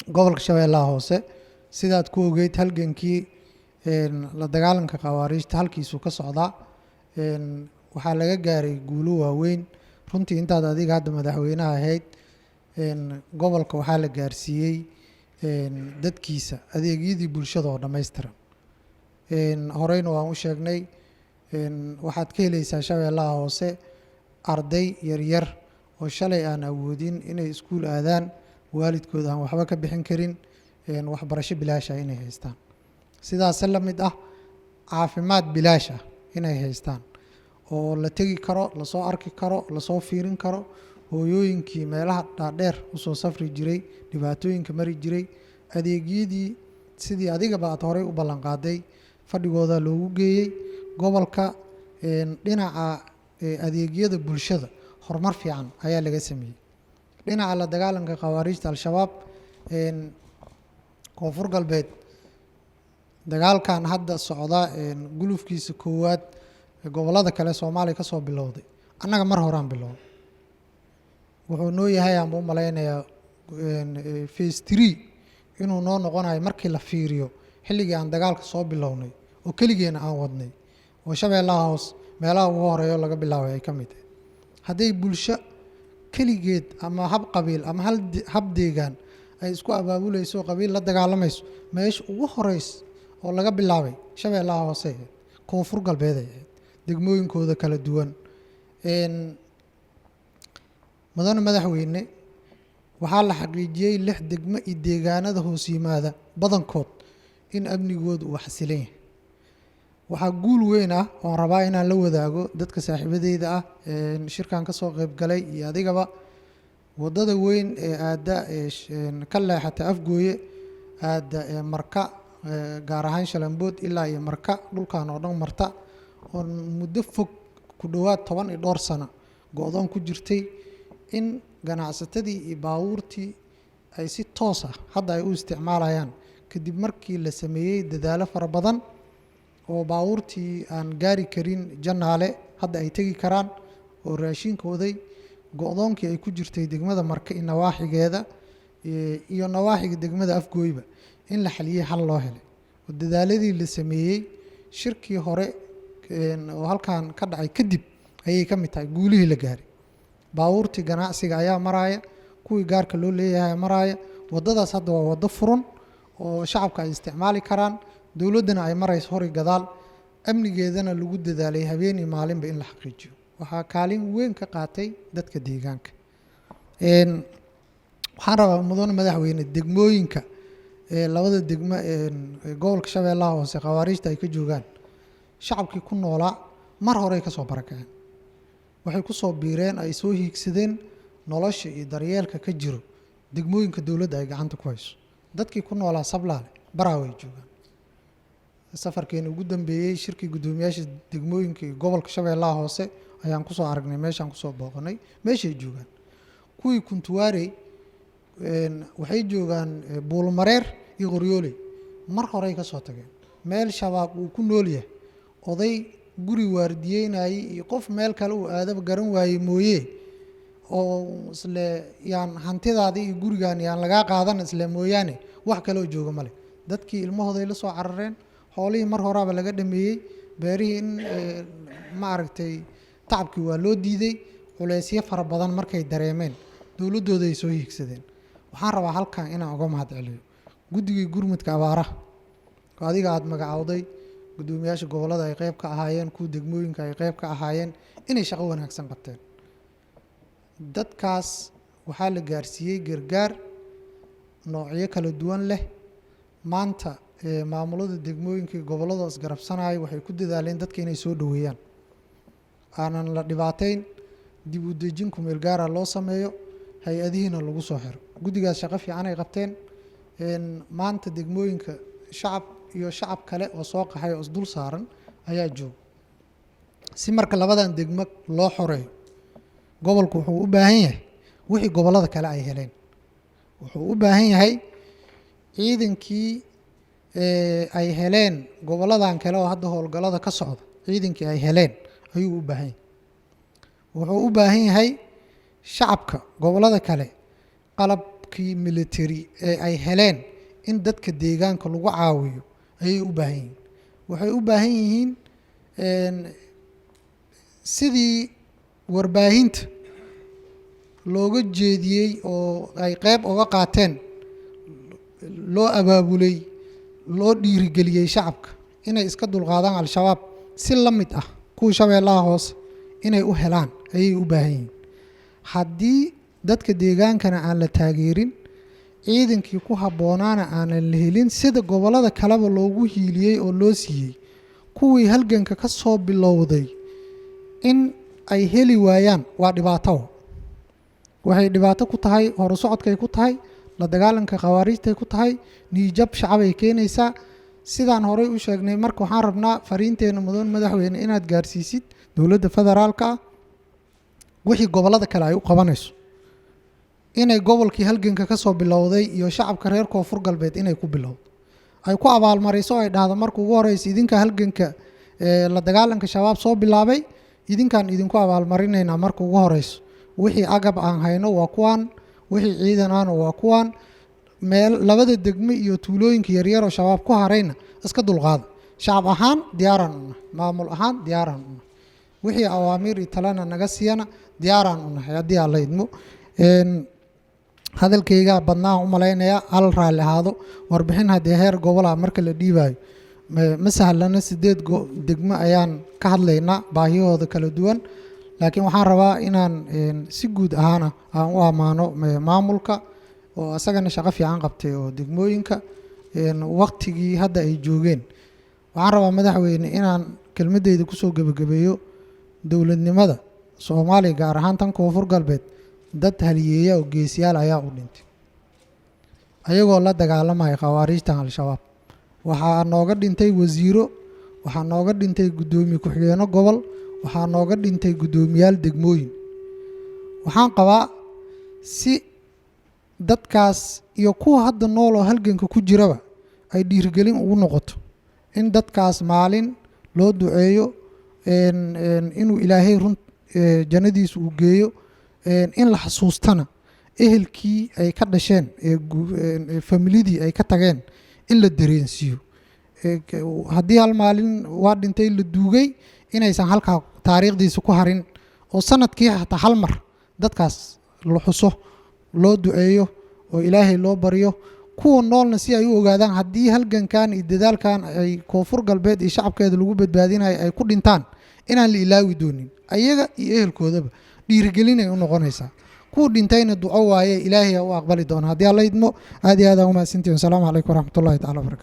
gobolka Shabeellaha Hoose sidaad ku ogeyd halgankii la dagaalanka khawaariijta halkiisu ka socdaa waxaa laga gaaray guulo waaweyn runtii intaad adiga hadda madaxweynaha ahayd gobolka waxaa la gaarsiiyey dadkiisa adeegyadii bulshada oo dhammaystiran horeyna waan u sheegnay waxaad ka helaysaa Shabeellaha Hoose arday yaryar oo shalay aan awoodin inay iskuul aadaan waalidkood aan waxba ka bixin karin waxbarasho bilaash ah inay haystaan sidaas la mid ah caafimaad bilaash ah inay haystaan oo la tegi karo la soo arki karo la soo fiirin karo hooyooyinkii meelaha dhaadheer u soo safri jiray dhibaatooyinka mari jiray adeegyadii sidii adigaba aad horey u ballan qaaday fadhigooda loogu geeyey gobolka dhinaca adeegyada bulshada horumar fiican ayaa laga sameeyey dhinaca la dagaalanka khawaariijta al-shabaab koonfur galbeed dagaalkan hadda socda gulufkiisa koowaad gobolada kale Soomaaliya ka soo bilowday annaga mar horaan bilowday wuxuu noo yahay aan u maleynayaa phase 3 inuu noo noqonayo markii la fiiriyo xilligii aan dagaalka soo bilownay oo kaligeena aan wadnay oo Shabeellaha Hoose meelaha ugu horeeyo laga bilaabay ay ka mid tahay hadday bulsho kaligeed ama hab qabiil ama hab deegaan ay isku abaabulayso qabiil la dagaalamayso meesha ugu horeys oo laga bilaabay Shabeellaha Hoose koonfur galbeed degmooyinkooda kala duwan madaxweyne waxaa la xaqiijiyey 6 degmo iyo deegaanada hoos yimaada badankood in amnigoodu uu xasilan yahay waxaa guul weyn ah oo rabaa inaan la wadaago dadka saaxiibadeyda ah shirkan ka soo qayb galay iyo adigaba wadada weyn ee aada ka leexata afgooye aada marka gaar ahaan Shalambood ilaa iyo marka dhulkan oo dhan marta oo muddo fog ku dhawaad 10 iyo dhowr sano go'doon ku jirtay in ganacsatadii iyo baabuurtii ay si toos ah hadda ay u isticmaalayaan kadib markii la sameeyey dadaalo fara badan oo baabuurtii aan gaari karin Janaale hadda ay tagi karaan oo raashinkooday go'doonkii ay ku jirtay degmada marka in nawaaxigeeda iyo nawaaxiga degmada afgooyba in la xaliyay hal loo helay oo dadaaladii la sameeyey shirkii hore oo halkan ka dhacay kadib ayay ka mid tahay guulihii la gaaray baabuurtii ganacsiga ayaa maraya kuwii gaarka loo leeyahay maraya wadadaas hadda waa wado furan oo shacabka ay isticmaali karaan dawladana ay marayso hor gadaal amnigeedana lagu dadaalay habeen iyo maalinba in la xaqiijiyo waxaa kaalin weyn ka qaatay dadka deegaanka waxaan rabaa madaxweyne degmooyinka labada degmo gobolka Shabeellaha Hoose khawaariijta ay ka joogaan shacabkii ku noolaa mar hore ka soo barakaceen waxay ku soo biireen ay soo hiigsadeen nolosha iyo daryeelka ka jiro degmooyinka dawladda ay gacanta ku hayso dadkii ku noolaa Sablaale Baraaway joogaan safarkeena ugu dambeeyay shirkii gudoomiyaasha degmooyinka gobolka Shabeellaha Hoose ayaan ku soo aragnay meeshaan ku soo booqanay meeshay joogaan kuwii Kuntuwaarey waxay joogaan Buulmareer iyo Qoryooley mar hore ka soo tageen meel shabaab uu ku nool yahay oday guri waardiyeynay iyo qof meel kale uu aadaba garan waayay mooyee oo isla yaan hantidaadii iyo gurigaan yaan laga qaadan isla mooyaane wax kale oo jooga male dadkii ilmahooda ay la soo carareen xoolihii mar horeba laga dhameeyay beerihii in ma aragtay tacabkii waa loo diiday culeysyo fara badan markay dareemeen dawladooda ay soo hiigsadeen waxaan rabaa halkan inaan uga mahad celiyo guddigii gurmadka abaaraha oo adiga aad magacawday gudoomiyaasha gobolada ay qayb ka ahaayeen kuwa degmooyinka ay qayb ka ahaayeen inay shaqo wanaagsan qabteen dadkaas waxaa la gaarsiiyey gargaar noocyo kala duwan leh maanta maamulada degmooyinka gobolada isgarabsanaya waxay ku dadaaleen dadka inay soo dhaweeyaan aanan la dhibaateyn dib u dejin ku meel gaar ah loo sameeyo hay-adihiina lagu soo xiro guddigaas shaqo fiican ay qabteen maanta degmooyinka shacab iyo shacab kale oo soo qaxay oo isdul saaran ayaa jooga si marka labadan degmo loo xoreeyo gobolku wuxuu u baahan yahay wixii gobolada kale ay heleen wuxuu u baahan yahay ciidankii ay heleen goboladan kale oo hadda howlgalada ka socda ciidankii ay heleen ayuu u baahan yahay wuxuu u baahan yahay shacabka gobolada kale qalab qalabkii military ee ay heleen in dadka deegaanka lagu caawiyo ayay u baahan yihiin. waxay u baahan yihiin sidii warbaahinta looga jeediyey oo ay qayb uga qaateen loo abaabulay loo dhiirigeliyey shacabka inay iska dulqaadaan al-shabaab si la mid ah kuwa shabeellaha hoose inay u helaan ayay u baahan yihiin. haddii dadka deegaankana aan la taageerin ciidankii ku habboonaana aanan la helin sida gobollada kaleba loogu hiiliyey oo loo siiyey kuwii halganka ka soo bilowday in ay heli waayaan waa dhibaato. waxay dhibaato ku tahay horusocodkay ku tahay la dagaalanka khawaarijtay ku tahay niijab shacabay keenaysaa. sidaan horey u sheegnay marka waxaan rabnaa fariinteena mudan madaxweyne inaad gaarsiisid dowladda federaalka ah wixii gobollada kale ay u qabanayso inay gobolkii halganka ka soo bilowday iyo shacabka reer koonfur galbeed inay ku bilowdo ay ku abaalmariso ay dhahdo marka ugu horeysa idinka halganka la dagaalanka shabaab soo bilaabay idinkaan idinku abaalmarinaynaa marka ugu horeyso wixii agab aan hayno waa kuwan wixii ciidan aan waa kuwan meel labada degmo iyo tuulooyinka yaryar oo shabaab ku harayna iska dulqaada shacab ahaan diyaaraan u nahay maamul ahaan diyaaraan u nahay wixii awaamiir iyo talana naga siiyana diyaaraan u nahay haddii aan la idmo. hadalkayga badnaan u malaynayaa hal raalli ahaado warbixin haddii heer gobol ah marka la dhiibaayo ma sahlana 8 degmo ayaan ka hadlaynaa baahiyahooda kala duwan laakiin waxaan rabaa inaan si guud ahaana aan u ammaano maamulka oo asagana shaqo fiican qabtay oo degmooyinka waqtigii hadda ay joogeen. waxaan rabaa madaxweyne inaan kelmadeyda kusoo gebagabeeyo dowladnimada Soomaaliya gaar ahaan tan koonfur galbeed dad haliyeeya oo geesiyaal ayaa u dhintay ayagoo la dagaalamaya khawaarijtan al-shabaab. waxaa nooga dhintay wasiiro, waxaa nooga dhintay guddoomiye ku-xigeenno gobol, waxaa nooga dhintay guddoomiyaal degmooyin. waxaan qabaa si dadkaas iyo kuwa hadda nool oo halganka ku jiraba ay dhiirigelin ugu noqoto in dadkaas maalin loo duceeyo inuu ilaahay jannadiisa uu geeyo in la xasuustana ehelkii ay ka dhasheen familidii ay ka tageen in la dareensiiyo haddii hal maalin waa dhintay la duugay inaysan halkaa taariikhdiisa ku harin oo sanadkii hataa hal mar dadkaas la xuso loo duceeyo oo ilaahay loo baryo kuwa noolna si ay u ogaadaan haddii halgankan iyo dadaalkan ay koonfur galbeed iyo shacabkeeda lagu badbaadinayo ay ku dhintaan inaan la ilaawi doonin ayaga iyo ehelkoodaba dhiirigelinay u noqonaysaa. kuwa dhintayna duco waaye ilaahay u aqbali doona haddii alla idmo. aad iyo aad aan u mahadsantihiin. asalaamu calaykum waraxmatullaahi tacaala wabarakaatu.